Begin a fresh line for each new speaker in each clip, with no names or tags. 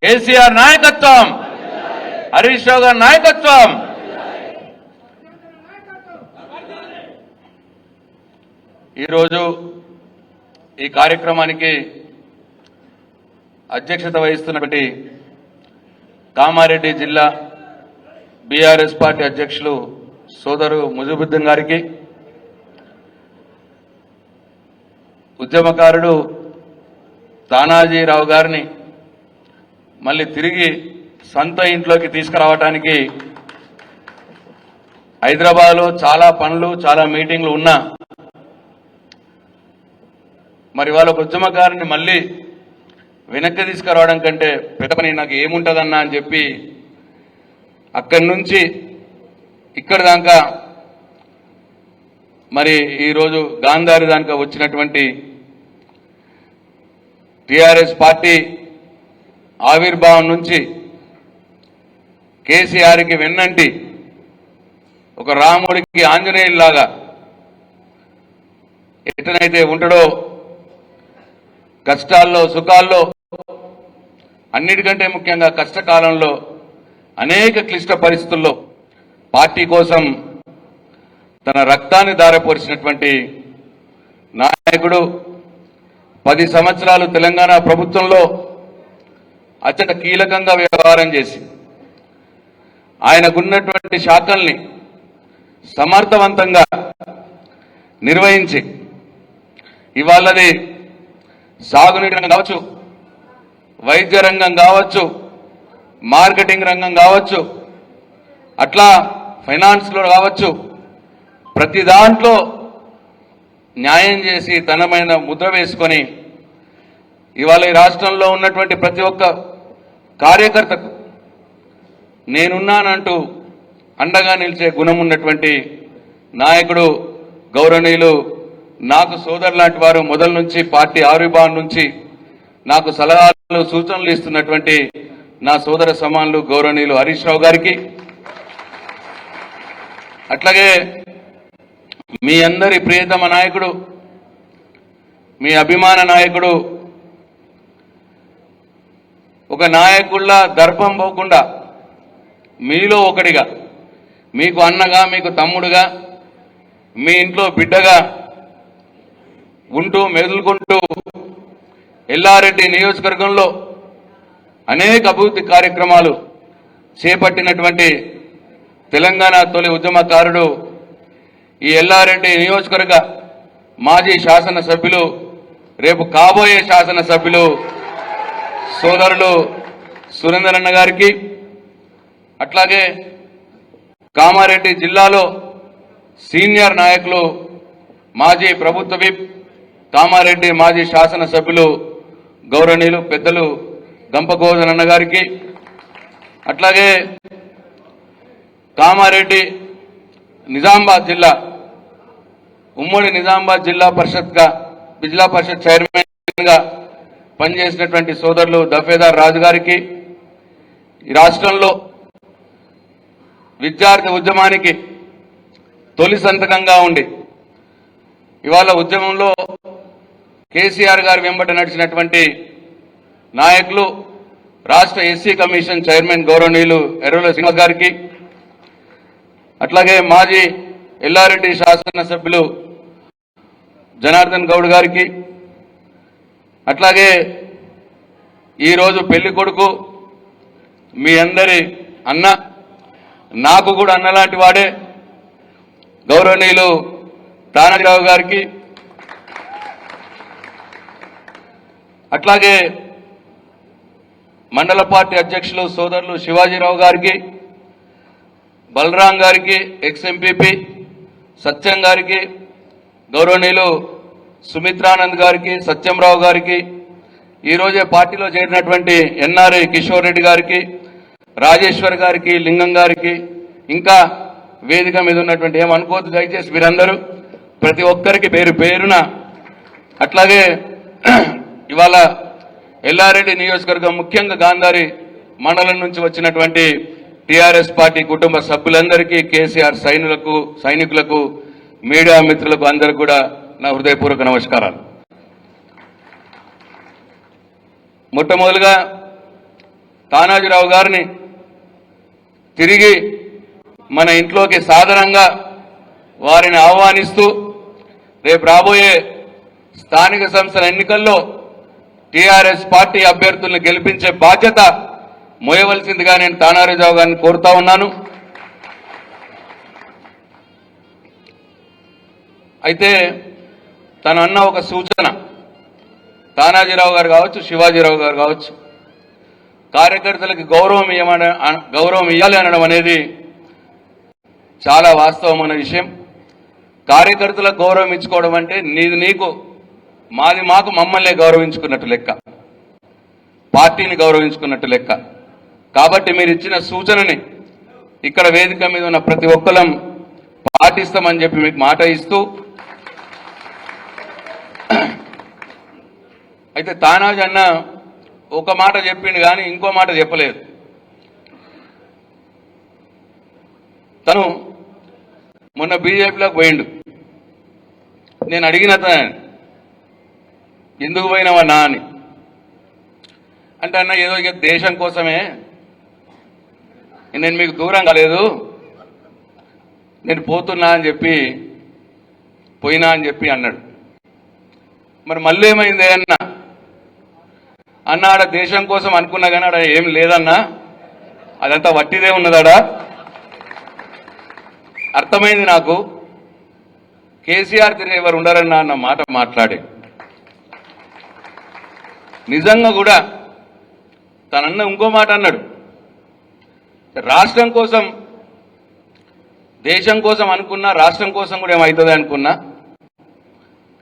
కేసీఆర్ నాయకత్వం, హరీష్ రావు గారి నాయకత్వం. ఈరోజు ఈ కార్యక్రమానికి అధ్యక్షత వహిస్తున్నటువంటి కామారెడ్డి జిల్లా బీఆర్ఎస్ పార్టీ అధ్యక్షులు సోదరు ముజిబుద్దీన్ గారికి, ఉద్యమకారుడు తానాజీరావు గారిని మళ్ళీ తిరిగి సొంత ఇంట్లోకి తీసుకురావడానికి హైదరాబాద్లో చాలా పనులు, చాలా మీటింగ్లు ఉన్నా మరి వాళ్ళ ఉద్యమకారుని మళ్ళీ వెనక్కి తీసుకురావడం కంటే పెద్ద పని నాకు ఏముంటుందన్నా అని చెప్పి అక్కడి నుంచి ఇక్కడి దాకా మరి ఈరోజు గాంధారి దాకా వచ్చినటువంటి టీఆర్ఎస్ పార్టీ ఆవిర్భావం నుంచి కేసీఆర్కి వెన్నంటి ఒక రాముడికి ఆంజనేయుల్లాగా ఎట్లనైతే ఉంటాడో కష్టాల్లో సుఖాల్లో అన్నిటికంటే ముఖ్యంగా కష్టకాలంలో అనేక క్లిష్ట పరిస్థితుల్లో పార్టీ కోసం తన రక్తాన్ని ధారపోర్చినటువంటి నాయకుడు. 10 సంవత్సరాలు తెలంగాణ ప్రభుత్వంలో అత్యంత కీలకంగా వ్యవహారం చేసి ఆయనకున్నటువంటి శాఖల్ని సమర్థవంతంగా నిర్వహించి ఇవాళది సాగునీటి రంగం కావచ్చు, వైద్య రంగం కావచ్చు, మార్కెటింగ్ రంగం కావచ్చు, అట్లా ఫైనాన్స్లో కావచ్చు, ప్రతి దాంట్లో న్యాయం చేసి తనమైన ముద్ర వేసుకొని ఇవాళ ఈ రాష్ట్రంలో ఉన్నటువంటి ప్రతి ఒక్క కార్యకర్తకు నేనున్నానంటూ అండగా నిలిచే గుణం ఉన్నటువంటి నాయకుడు గౌరవనీయులు, నాకు సోదరు లాంటి వారు మొదల నుంచి పార్టీ ఆవిర్భావం నుంచి నాకు సలహాలు సూచనలు ఇస్తున్నటువంటి నా సోదర సమానులు గౌరవనీయులు హరీష్ రావు గారికి, అట్లాగే మీ అందరి ప్రియతమ నాయకుడు, మీ అభిమాన నాయకుడు, ఒక నాయకుల్లా దర్పం పోకుండా మీలో ఒకటిగా, మీకు అన్నగా, మీకు తమ్ముడుగా, మీ ఇంట్లో బిడ్డగా ఉంటూ మెదులుకుంటూ ఎల్లారెడ్డి నియోజకవర్గంలో అనేక అభివృద్ధి కార్యక్రమాలు చేపట్టినటువంటి తెలంగాణ తొలి ఉద్యమకారుడు, ఈ ఎల్లారెడ్డి నియోజకవర్గ మాజీ శాసనసభ్యులు, రేపు కాబోయే శాసనసభ్యులు సోదరులు సురేందర్ గారికి, అట్లాగే కామారెడ్డి జిల్లాలో సీనియర్ నాయకులు, మాజీ ప్రభుత్వ విప్, కామారెడ్డి మాజీ శాసనసభ్యులు గౌరవనీయులు పెద్దలు గంపగోధన్ గారికి, అట్లాగే కామారెడ్డి నిజామాబాద్ జిల్లా ఉమ్మడి నిజామాబాద్ జిల్లా పరిషత్ చైర్మన్ గా పనిచేసినటువంటి సోదరులు దఫేదార్ రాజు గారికి, ఈ రాష్ట్రంలో విద్యార్థి ఉద్యమానికి తొలి సంతకంగా ఉండి ఇవాళ ఉద్యమంలో కేసీఆర్ గారి వెంబట నడిచినటువంటి నాయకులు, రాష్ట్ర ఎస్సీ కమిషన్ చైర్మన్ గౌరవనీయులు ఎర్రల శ్రీనివాస్ గారికి, అట్లాగే మాజీ ఎల్లారెడ్డి శాసనసభ్యులు జనార్దన్ గౌడ్ గారికి, అట్లాగే ఈరోజు పెళ్లి కొడుకు మీ అందరి అన్న, నాకు కూడా అన్నలాంటి వాడే గౌరవనీయులు తానాజీరావు గారికి, అట్లాగే మండల పార్టీ అధ్యక్షులు సోదరులు శివాజీరావు గారికి, బలరాం గారికి, ఎక్స్ ఎంపీపీ సత్యం గారికి, గౌరవనీయులు సుమిత్రానంద్ గారికి, సత్యంరావు గారికి, ఈరోజే పార్టీలో చేరినటువంటి ఎన్ఆర్ఐ కిషోర్ రెడ్డి గారికి, రాజేశ్వర్ గారికి, లింగం గారికి, ఇంకా వేదిక మీద ఉన్నటువంటి ఏమనుకోవద్దు దయచేసి మీరందరూ ప్రతి ఒక్కరికి పేరు పేరున, అట్లాగే ఇవాళ ఎల్లారెడ్డి నియోజకవర్గం ముఖ్యంగా గాంధారి మండలం నుంచి వచ్చినటువంటి టీఆర్ఎస్ పార్టీ కుటుంబ సభ్యులందరికీ, కేసీఆర్ సైనికులకు, మీడియా మిత్రులకు అందరికీ కూడా నా హృదయపూర్వక నమస్కారాలు. మొట్టమొదలుగా తానాజీరావు గారిని తిరిగి మన ఇంట్లోకి సాధారణంగా వారిని ఆహ్వానిస్తూ రేపు రాబోయే స్థానిక సంస్థల ఎన్నికల్లో టీఆర్ఎస్ పార్టీ అభ్యర్థులను గెలిపించే బాధ్యత మోయవలసిందిగా నేను తానాజీరావు గారిని కోరుతా ఉన్నాను. అయితే తను అన్న ఒక సూచన, తానాజీరావు గారు కావచ్చు, శివాజీరావు గారు కావచ్చు, కార్యకర్తలకు గౌరవం ఇవ్వాలి అనడం అనేది చాలా వాస్తవమైన విషయం. కార్యకర్తలకు గౌరవం ఇచ్చుకోవడం అంటే నీది నీకు, మాది మాకు, మమ్మల్ని గౌరవించుకున్నట్టు లెక్క, పార్టీని గౌరవించుకున్నట్టు లెక్క. కాబట్టి మీరు ఇచ్చిన సూచనని ఇక్కడ వేదిక మీద ఉన్న ప్రతి ఒక్కరం పాటిస్తామని చెప్పి మీకు మాట ఇస్తూ, అయితే తానాజీ అన్న ఒక మాట చెప్పిండు కానీ ఇంకో మాట చెప్పలేదు. తను మొన్న బీజేపీలోకి పోయిండు. నేను అడిగిన ఎందుకు పోయినావన్నా అని అంటే, అన్న ఏదో ఇక దేశం కోసమే, నేను మీకు దూరం కాలేదు, నేను పోతున్నా అని చెప్పి పోయినా అని చెప్పి అన్నాడు. మరి మళ్ళీ ఏమైంది అన్న ఆడ దేశం కోసం అనుకున్నా కానీ ఆడ ఏం లేదన్నా, అదంతా వట్టిదే ఉన్నదాడా. అర్థమైంది నాకు, కేసీఆర్ తిరిగి ఎవరు ఉండరన్నా అన్న మాట మాట్లాడి నిజంగా కూడా తనన్న ఇంకో మాట అన్నాడు, రాష్ట్రం కోసం దేశం కోసం అనుకున్నా, రాష్ట్రం కోసం కూడా ఏమవుతుంది అనుకున్నా,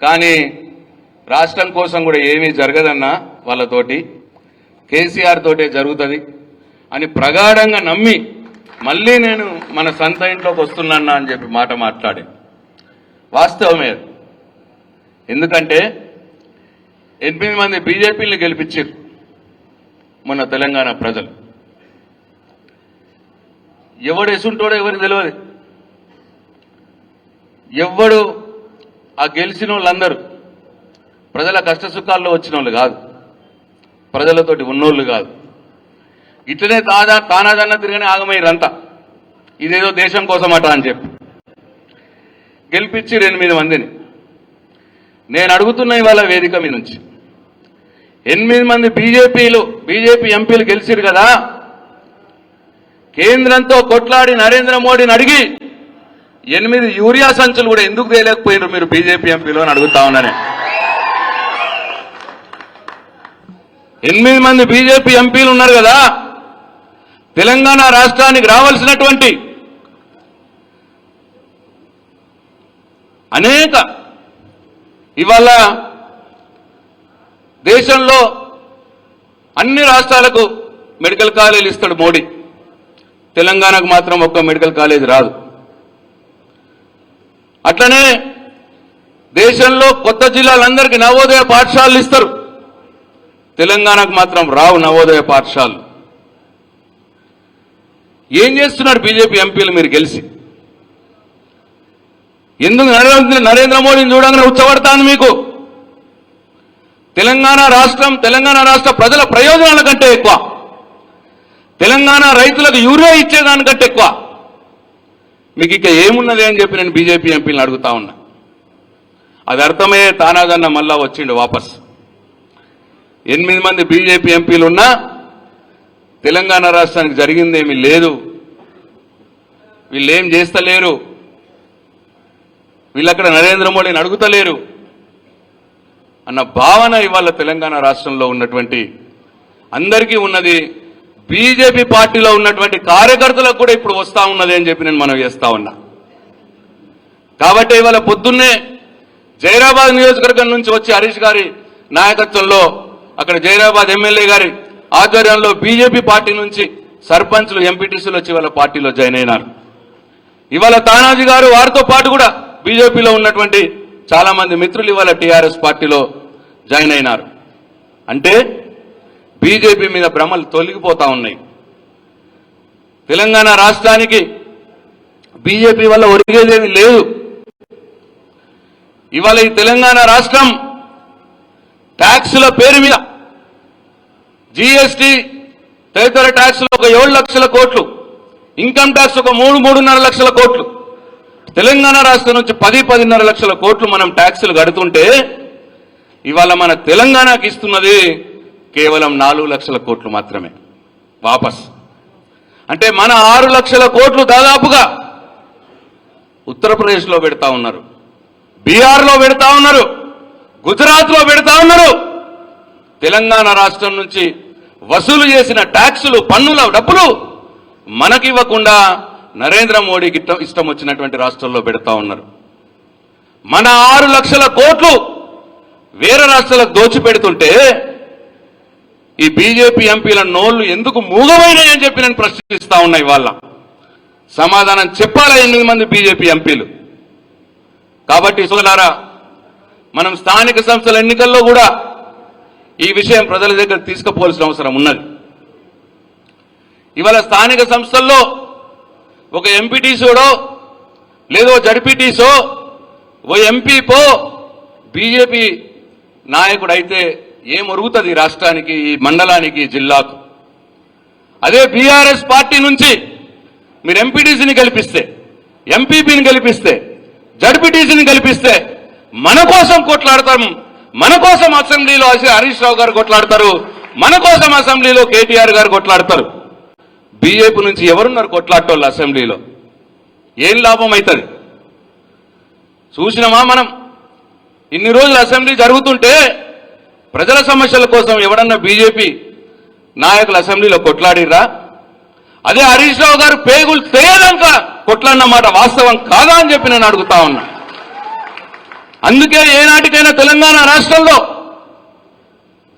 కానీ రాష్ట్రం కోసం కూడా ఏమీ జరగదన్నా వాళ్ళతోటి, కేసీఆర్ తోటే జరుగుతుంది అని ప్రగాఢంగా నమ్మి మళ్ళీ నేను మన సొంత ఇంట్లోకి వస్తున్నా అని చెప్పి మాట మాట్లాడి వాస్తవమే. ఎందుకంటే 8 మంది బీజేపీని గెలిపించారు మొన్న తెలంగాణ ప్రజలు. ఎవడు ఎసుంటోడో ఎవరికి తెలియదు. ఎవడు ఆ గెలిచిన వాళ్ళందరూ ప్రజల కష్టసుఖాల్లో వచ్చిన వాళ్ళు కాదు, ప్రజలతోటి ఉన్నోళ్ళు కాదు. ఇట్లనే తానాదన్న తిరగనే ఆగమయ్యారంతా, ఇదేదో దేశం కోసమట అని చెప్పి గెలిపించి 8 మందిని. నేను అడుగుతున్నా ఇవాళ వేదిక మీ నుంచి, 8 మంది బీజేపీ ఎంపీలు గెలిచిరు కదా, కేంద్రంతో కొట్లాడి నరేంద్ర మోడీని అడిగి 8 యూరియా సంచులు కూడా ఎందుకు తేలేకపోయినారు మీరు బీజేపీ ఎంపీలు అని అడుగుతా ఉన్నానే. 8 మంది బీజేపీ ఎంపీలు ఉన్నారు కదా, తెలంగాణ రాష్ట్రానికి రావాల్సినటువంటి అనేక, ఇవాళ దేశంలో అన్ని రాష్ట్రాలకు మెడికల్ కాలేజీలు ఇస్తాడు మోడీ, తెలంగాణకు మాత్రం ఒక్క మెడికల్ కాలేజ్ రాదు. అట్లనే దేశంలో కొత్త జిల్లాలందరికీ నవోదయ పాఠశాలలు ఇస్తారు, తెలంగాణకు మాత్రం రావు నవోదయ పాఠశాలలు. ఏం చేస్తున్నారు బీజేపీ ఎంపీలు మీరు గెలిచి? ఎందుకు నరేంద్ర మోడీని చూడగానే ఉచ్చబడతాను మీకు? తెలంగాణ రాష్ట్ర ప్రజల ప్రయోజనాల కంటే ఎక్కువ, తెలంగాణ రైతులకు యూరియా ఇచ్చేదానికంటే ఎక్కువ మీకు ఇక ఏమున్నది అని చెప్పి నేను బీజేపీ ఎంపీలను అడుగుతా ఉన్నా. అది అర్థమయ్యే తానాదన్న మళ్ళా వచ్చిండు వాపస్. 8 మంది బీజేపీ ఎంపీలు ఉన్నా తెలంగాణ రాష్ట్రానికి జరిగిందేమీ లేదు, వీళ్ళేం చేస్తలేరు, వీళ్ళక్కడ నరేంద్ర మోడీని అడుగుతలేరు అన్న భావన ఇవాళ తెలంగాణ రాష్ట్రంలో ఉన్నటువంటి అందరికీ ఉన్నది. బీజేపీ పార్టీలో ఉన్నటువంటి కార్యకర్తలకు కూడా ఇప్పుడు వస్తా ఉన్నది అని చెప్పి నేను మనవి చేస్తా ఉన్నా. కాబట్టి ఇవాళ పొద్దున్నే జైరాబాద్ నియోజకవర్గం నుంచి వచ్చి హరీష్ గారి నాయకత్వంలో అక్కడ జైరాబాద్ ఎమ్మెల్యే గారి ఆధ్వర్యంలో బీజేపీ పార్టీ నుంచి సర్పంచ్లు, ఎంపీటీసీలు వచ్చి వాళ్ళ పార్టీలో జాయిన్ అయినారు. ఇవాళ తానాజీ గారు వారితో పాటు కూడా బీజేపీలో ఉన్నటువంటి చాలా మంది మిత్రులు ఇవాళ టీఆర్ఎస్ పార్టీలో జాయిన్ అయినారు. అంటే బీజేపీ మీద భ్రమలు తొలగిపోతా ఉన్నాయి. తెలంగాణ రాష్ట్రానికి బీజేపీ వల్ల ఒరిగేదేమీ లేదు. ఇవాళ ఈ తెలంగాణ రాష్ట్రం ట్యాక్సుల పేరు మీద జీఎస్టీ తదితర ట్యాక్సులు ఒక 7 లక్షల కోట్లు, ఇన్కమ్ ట్యాక్స్ ఒక 3-3.5 లక్షల కోట్లు, తెలంగాణ రాష్ట్రం నుంచి 10-10.5 లక్షల కోట్లు మనం ట్యాక్సులు కడుతుంటే ఇవాళ మన తెలంగాణకి ఇస్తున్నది కేవలం 4 లక్షల కోట్లు మాత్రమే వాపస్. అంటే మన 6 లక్షల కోట్లు దాదాపుగా ఉత్తరప్రదేశ్లో పెడతా ఉన్నారు, బీహార్లో పెడతా ఉన్నారు, గుజరాత్లో పెడతా ఉన్నారు. తెలంగాణ రాష్ట్రం నుంచి వసూలు చేసిన ట్యాక్సులు, పన్నుల డబ్బులు మనకివ్వకుండా నరేంద్ర మోడీకి ఇష్టం వచ్చినటువంటి రాష్ట్రాల్లో పెడతా ఉన్నారు. మన 6 లక్షల కోట్లు వేరే రాష్ట్రాలకు దోచిపెడుతుంటే ఈ బీజేపీ ఎంపీల నోళ్లు ఎందుకు మూగమైనాయని చెప్పి నేను ప్రశ్నిస్తా ఉన్నా. ఇవాళ సమాధానం చెప్పాలా 8 మంది బీజేపీ ఎంపీలు? కాబట్టి సోదరులారా, మనం స్థానిక సంస్థల ఎన్నికల్లో కూడా ఈ విషయం ప్రజల దగ్గర తీసుకుపోవాల్సిన అవసరం ఉన్నది. ఇవాళ స్థానిక సంస్థల్లో ఒక ఎంపీటీసోడో లేదో జడ్పీటీసో ఓ ఎంపీపో బీజేపీ నాయకుడు అయితే ఏమొరుగుతుంది రాష్ట్రానికి, ఈ మండలానికి, జిల్లాకు? అదే బీఆర్ఎస్ పార్టీ నుంచి మీరు ఎంపీటీసీని గెలిపిస్తే, ఎంపీపీని గెలిపిస్తే, జడ్పీటీసీని గెలిపిస్తే మన కోసం కొట్లాడతాం. మన కోసం అసెంబ్లీలో హరీష్ రావు గారు కొట్లాడతారు, మన కోసం అసెంబ్లీలో కేటీఆర్ గారు కొట్లాడతారు. బీజేపీ నుంచి ఎవరున్నారు కొట్లాడటోళ్ళు అసెంబ్లీలో? ఏం లాభం అవుతుంది? చూసినామా మనం? ఇన్ని రోజులు అసెంబ్లీ జరుగుతుంటే ప్రజల సమస్యల కోసం ఎవడన్నా బీజేపీ నాయకులు అసెంబ్లీలో కొట్లాడిర్రా? అదే హరీష్ రావు గారు పేగులు తెలియదాక కొట్లాడిన మాట వాస్తవం కాదా అని చెప్పి నేను అడుగుతా ఉన్నా. అందుకే ఏనాటికైనా తెలంగాణ రాష్ట్రంలో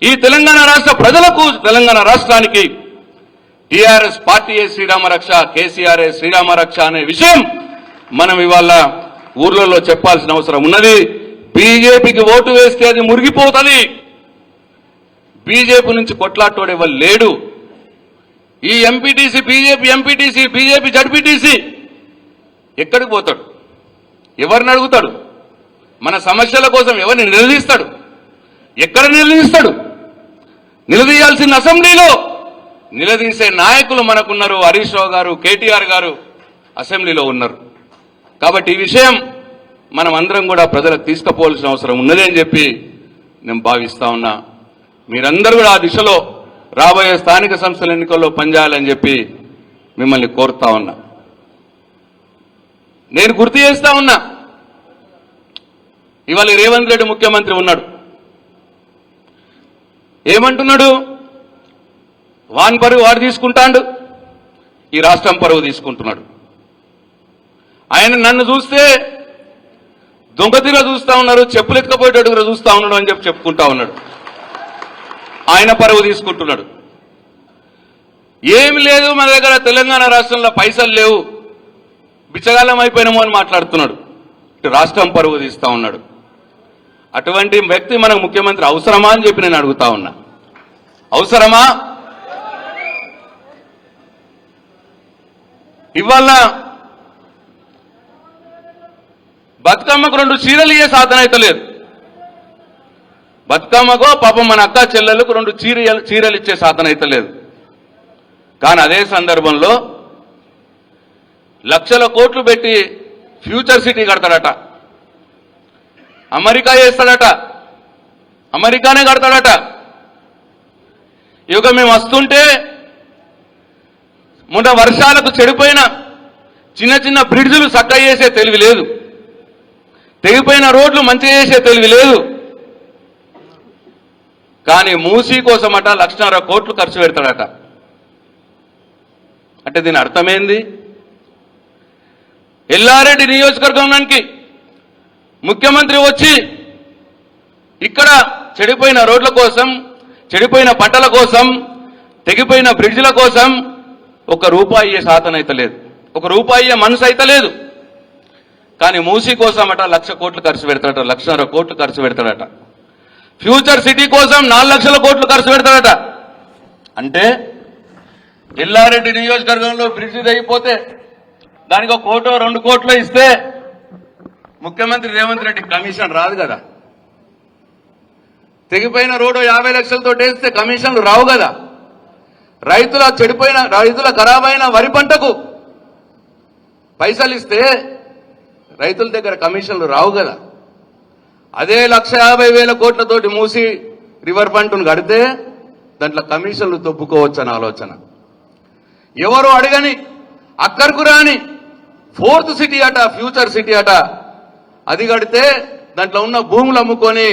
ఈ తెలంగాణ రాష్ట్ర ప్రజలకు, తెలంగాణ రాష్ట్రానికి టీఆర్ఎస్ పార్టీయే శ్రీరామరక్ష, కేసీఆర్ శ్రీరామరక్ష అనే విషయం మనం ఇవాళ ఊర్లలో చెప్పాల్సిన అవసరం ఉన్నది. బీజేపీకి ఓటు వేస్తే అది మురిగిపోతుంది. బీజేపీ నుంచి కొట్లాటోడు ఎవరు లేడు. ఈ MPTC, BJP MPTC, BJP ZPTC ఎక్కడికి పోతాడు? ఎవరిని అడుగుతాడు? మన సమస్యల కోసం ఎవరిని నిలదీస్తాడు? ఎక్కడ నిలదీస్తాడు? నిలదీయాల్సిన అసెంబ్లీలో నిలదీసే నాయకులు మనకున్నారు. హరీష్ రావు గారు, కేటీఆర్ గారు అసెంబ్లీలో ఉన్నారు. కాబట్టి ఈ విషయం మనం అందరం కూడా ప్రజలకు తీసుకుపోవాల్సిన అవసరం ఉన్నది అని చెప్పి నేను భావిస్తా ఉన్నా. మీరందరూ కూడా ఆ దిశలో రాబోయే స్థానిక సంస్థల ఎన్నికల్లో పనిచేయాలని చెప్పి మిమ్మల్ని కోరుతా ఉన్నా. నేను గుర్తు చేస్తా ఉన్నా, ఇవాళ రేవంత్ రెడ్డి ముఖ్యమంత్రి ఉన్నాడు. ఏమంటున్నాడు? వాన్ పరువు వాడు తీసుకుంటాడు, ఈ రాష్ట్రం పరువు తీసుకుంటున్నాడు. ఆయన నన్ను చూస్తే దొంగతిగా చూస్తా ఉన్నారు, చెప్పులు ఎత్తుకపోయేటట్టుగా చూస్తా ఉన్నాడు అని చెప్పి చెప్పుకుంటా ఉన్నాడు. ఆయన పరువు తీసుకుంటున్నాడు. ఏమి లేదు మన దగ్గర, తెలంగాణ రాష్ట్రంలో పైసలు లేవు, బిచ్చగాళ్ళం అయిపోయినామో అని మాట్లాడుతున్నాడు. ఇటు రాష్ట్రం పరువు తీస్తా ఉన్నాడు. అటువంటి వ్యక్తి మనకు ముఖ్యమంత్రి అవసరమా అని చెప్పి నేను అడుగుతా ఉన్నా. అవసరమా? ఇవాళ బతుకమ్మకు 2 చీరలు ఇయ్యే సాధన అయితే లేదు. బతుకమ్మకో పాపం మన అక్క చెల్లెలకు 2 చీరలు ఇచ్చే సాధన అయితే లేదు. కానీ అదే సందర్భంలో లక్షల కోట్లు పెట్టి ఫ్యూచర్ సిటీ కడతాడట, అమెరికా చేస్తాడట, అమెరికానే కడతాడట. ఇక మేము వస్తుంటే మొన్న వర్షాలకు చెడిపోయిన చిన్న చిన్న బ్రిడ్జులు చక్క చేసే తెలివి లేదు, తెగిపోయిన రోడ్లు మంచిగా చేసే తెలివి లేదు. కానీ మూసీ కోసమట 1.5 కోట్లు ఖర్చు పెడతాడట. అంటే దీని అర్థమైంది? ఎల్లారెడ్డి నియోజకవర్గానికి ముఖ్యమంత్రి వచ్చి ఇక్కడ చెడిపోయిన రోడ్ల కోసం, చెడిపోయిన పంటల కోసం, తెగిపోయిన బ్రిడ్జిల కోసం 1 రూపాయి శాతం అయితే లేదు, 1 రూపాయి మనసు అయితే లేదు. కానీ మూసీ కోసమట 1,00,000 కోట్లు ఖర్చు పెడతాడట, 1,50,000 కోట్లు ఖర్చు పెడతాడట. ఫ్యూచర్ సిటీ కోసం 4 లక్షల కోట్లు ఖర్చు పెడతాడట. అంటే ఎల్లారెడ్డి నియోజకవర్గంలో బ్రిడ్జి తెగిపోతే దానికి 1 కోటో 2 కోట్లు ఇస్తే ముఖ్యమంత్రి రేవంత్ రెడ్డి కమిషన్ రాదు కదా. తెగిపోయిన రోడ్డు 50 లక్షలతో వేస్తే కమిషన్లు రావు కదా. రైతుల ఖరాబైన వరి పంటకు పైసలు ఇస్తే రైతుల దగ్గర కమిషన్లు రావు కదా. అదే 1,50,000 కోట్లతోటి మూసి రివర్ ఫ్రంట్ను కడితే దాంట్లో కమిషన్లు తొప్పుకోవచ్చని ఆలోచన. ఎవరు అడగని అక్కరకు రాని 4th సిటీ అట, ఫ్యూచర్ సిటీ అట, అది కడితే దాంట్లో ఉన్న భూములు అమ్ముకొని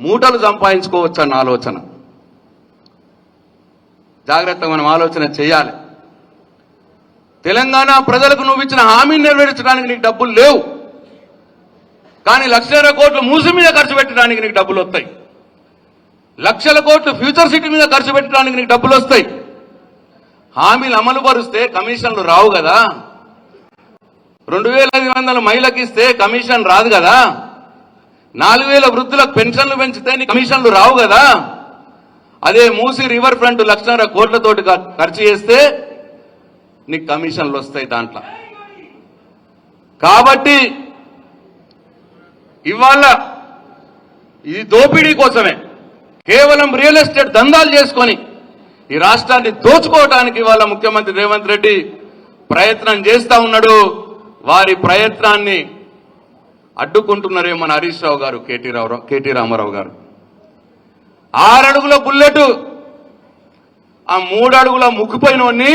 మూటలు సంపాదించుకోవచ్చన్న ఆలోచన. జాగ్రత్తగా మనం ఆలోచన చేయాలి. తెలంగాణ ప్రజలకు నువ్వు ఇచ్చిన హామీని నెరవేర్చడానికి నీకు డబ్బులు లేవు, కానీ 1,00,000 కోట్లు మూసి మీద ఖర్చు పెట్టడానికి నీకు డబ్బులు వస్తాయి. 1,00,000 కోట్లు ఫ్యూచర్ సిటీ మీద ఖర్చు పెట్టడానికి నీకు డబ్బులు వస్తాయి. హామీలు అమలు పరుస్తే కమిషన్లు రావు కదా. 2,500 మహిళలకు ఇస్తే కమిషన్ రాదు కదా. 4,000 వృద్ధులకు పెన్షన్లు పెంచితే నీ కమిషన్లు రావు కదా. అదే మూసి రివర్ ఫ్రంట్ 1,00,000 కోట్లతోటి ఖర్చు చేస్తే నీకు కమిషన్లు వస్తాయి దాంట్లో. కాబట్టి ఇవాళ ఇది దోపిడీ కోసమే, కేవలం రియల్ ఎస్టేట్ దందాలు చేసుకొని ఈ రాష్ట్రాన్ని దోచుకోవడానికి ఇవాళ ముఖ్యమంత్రి రేవంత్ రెడ్డి ప్రయత్నం చేస్తా ఉన్నాడు. వారి ప్రయత్నాన్ని అడ్డుకుంటున్నారేమో మన హరీష్ రావు గారు, కేటీ రామారావు గారు. 6 అడుగుల బుల్లెట్, ఆ 3 అడుగుల ముక్కుపోయినోన్ని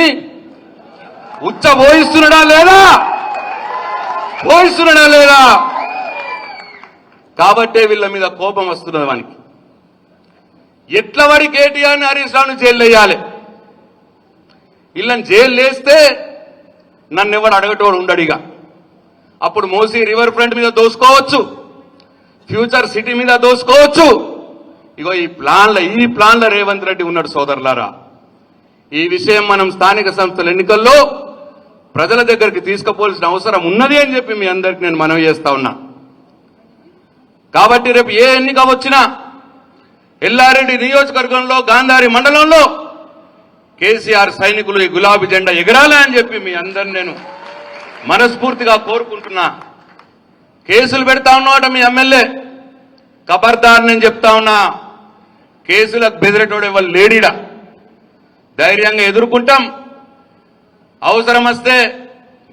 ఉచ్చ పోయిస్తున్నాడా లేదా? కాబట్టే వీళ్ళ మీద కోపం వస్తున్నది వానికి. ఎట్ల వాడి కేటీఆర్ని హరీష్ రావుని జైలు వేయాలి. వీళ్ళని జైలు వేస్తే నన్ను ఎవడు అడగటోడు ఉండడిగా. అప్పుడు మోసీ రివర్ ఫ్రంట్ మీద దోసుకోవచ్చు, ఫ్యూచర్ సిటీ మీద దోసుకోవచ్చు. ఇగో ఈ ప్లాన్ల రేవంత్ రెడ్డి ఉన్నాడు సోదరులారా. ఈ విషయం మనం స్థానిక సంస్థల ఎన్నికల్లో ప్రజల దగ్గరికి తీసుకుపోవాల్సిన అవసరం ఉన్నది అని చెప్పి మీ అందరికి నేను మనవి చేస్తా ఉన్నా. కాబట్టి రేపు ఏ ఎన్నిక వచ్చినా ఎల్లారెడ్డి నియోజకవర్గంలో గాంధారి మండలంలో కేసీఆర్ సైనికులు ఈ గులాబీ జెండా ఎగరాలి అని చెప్పి మీ అందరిని నేను మనస్ఫూర్తిగా కోరుకుంటున్నా. కేసులు పెడతా ఉన్నవాట మీ ఎమ్మెల్యే ఖబర్దార్ నేను చెప్తా ఉన్నా. కేసులకు బెదిరేటోడు ఎవరు లేడీడా. ధైర్యంగా ఎదుర్కొంటాం. అవసరం వస్తే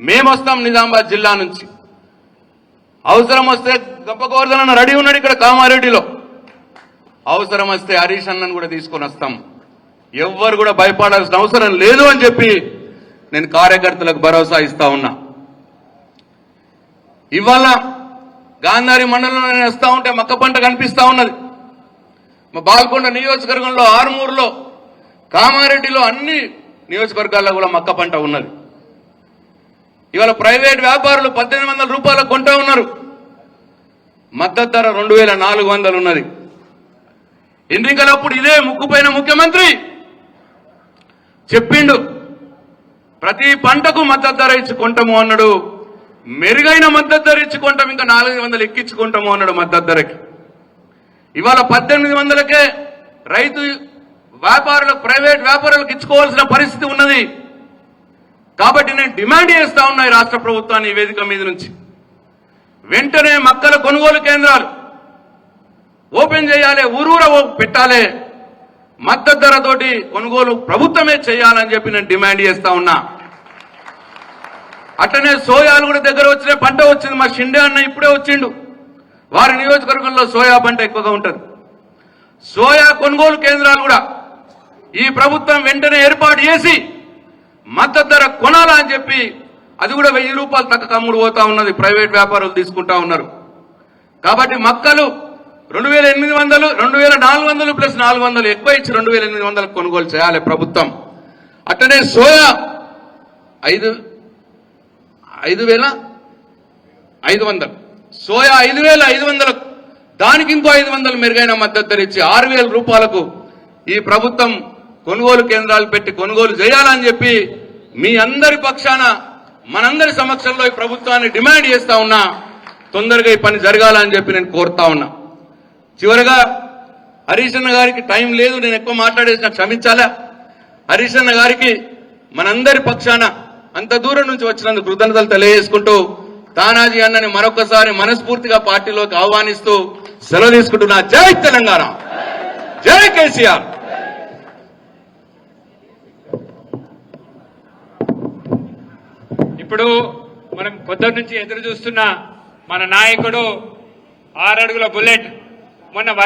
మేమొస్తాం నిజామాబాద్ జిల్లా నుంచి. అవసరం వస్తే గొప్పగోవర్ధన్ అన్న రెడీ ఉన్నాడు ఇక్కడ కామారెడ్డిలో. అవసరం వస్తే హరీష్ అన్నను కూడా తీసుకొని వస్తాం. ఎవ్వరు కూడా భయపడాల్సిన అవసరం లేదు అని చెప్పి నేను కార్యకర్తలకు భరోసా ఇస్తా ఉన్నా. ఇవాళ గాంధారి మండలంలో నేను వస్తా ఉంటే మక్క పంట కనిపిస్తా ఉన్నది. మా బాల్కొండ నియోజకవర్గంలో, ఆర్మూరులో, కామారెడ్డిలో, అన్ని నియోజకవర్గాల్లో కూడా మక్క పంట ఉన్నది. ఇవాళ ప్రైవేట్ వ్యాపారులు 1,800 రూపాయలకు కొంటా ఉన్నారు. మద్దతు ధర 2,400 ఉన్నది. ఎన్నికలప్పుడు ఇదే ముక్కుపోయిన ముఖ్యమంత్రి చెప్పిండు, ప్రతి పంటకు మద్దతు ధర ఇచ్చి కొంటాము అన్నాడు. మెరుగైన మద్దతు ధర ఇచ్చి కొంటాం, ఇంకా 400 ఎక్కించుకుంటాము అన్నాడు మద్దతు ధరకి. ఇవాళ 1,800కే రైతు వ్యాపారులకు, ప్రైవేట్ వ్యాపారులకు ఇచ్చుకోవాల్సిన పరిస్థితి ఉన్నది. కాబట్టి నేను డిమాండ్ చేస్తా ఉన్నా ఈ రాష్ట్ర ప్రభుత్వాన్ని ఈ వేదిక మీద నుంచి, వెంటనే మక్కల కొనుగోలు కేంద్రాలు ఓపెన్ చేయాలి, ఊరూర పెట్టాలి, మద్దతు ధరతోటి కొనుగోలు ప్రభుత్వమే చేయాలని చెప్పి నేను డిమాండ్ చేస్తా ఉన్నా. అట్లనే సోయాలు కూడా దగ్గర వచ్చిన పంట వచ్చింది. మా షిండే అన్న ఇప్పుడే వచ్చిండు. వారి నియోజకవర్గంలో సోయా పంట ఎక్కువగా ఉంటుంది. సోయా కొనుగోలు కేంద్రాలు కూడా ఈ ప్రభుత్వం వెంటనే ఏర్పాటు చేసి మద్దతు ధర కొనాలా అని చెప్పి, అది కూడా 1,000 రూపాయలు తక్కువ అమ్ముడు పోతా ఉన్నది, ప్రైవేట్ వ్యాపారులు తీసుకుంటా ఉన్నారు. కాబట్టి మక్కలు 2,800, 2,400 ప్లస్ 400 ఎక్కువ ఇచ్చి 2,800 కొనుగోలు చేయాలి ప్రభుత్వం. అట్లనే సోయా 5,500, సోయా 5,500, దానికి ఇంకో 500 మెరుగైన మద్దతు ధర ఇచ్చి 6,000 రూపాయలకు ఈ ప్రభుత్వం కొనుగోలు కేంద్రాలు పెట్టి కొనుగోలు చేయాలని చెప్పి మీ అందరి పక్షాన, మనందరి సమక్షంలో ఈ ప్రభుత్వాన్ని డిమాండ్ చేస్తా ఉన్నా. తొందరగా ఈ పని జరగాలని చెప్పి నేను కోరుతా ఉన్నా. చివరగా హరీష్ అన్న గారికి టైం లేదు, నేను ఎక్కువ మాట్లాడేసిన క్షమించాలా. హరీష్ అన్న గారికి మనందరి పక్షాన అంత దూరం నుంచి వచ్చినందుకు కృతజ్ఞతలు తెలియజేసుకుంటూ, తానాజీ అన్నని మరొకసారి మనస్ఫూర్తిగా పార్టీలోకి ఆహ్వానిస్తూ సెలవు తీసుకుంటున్నా. జై తెలంగాణ. జై కేసీఆర్.
ఇప్పుడు మనం పొద్దున్న నుంచి ఎదురు చూస్తున్న మన నాయకుడు 6 అడుగుల బుల్లెట్ మొన్న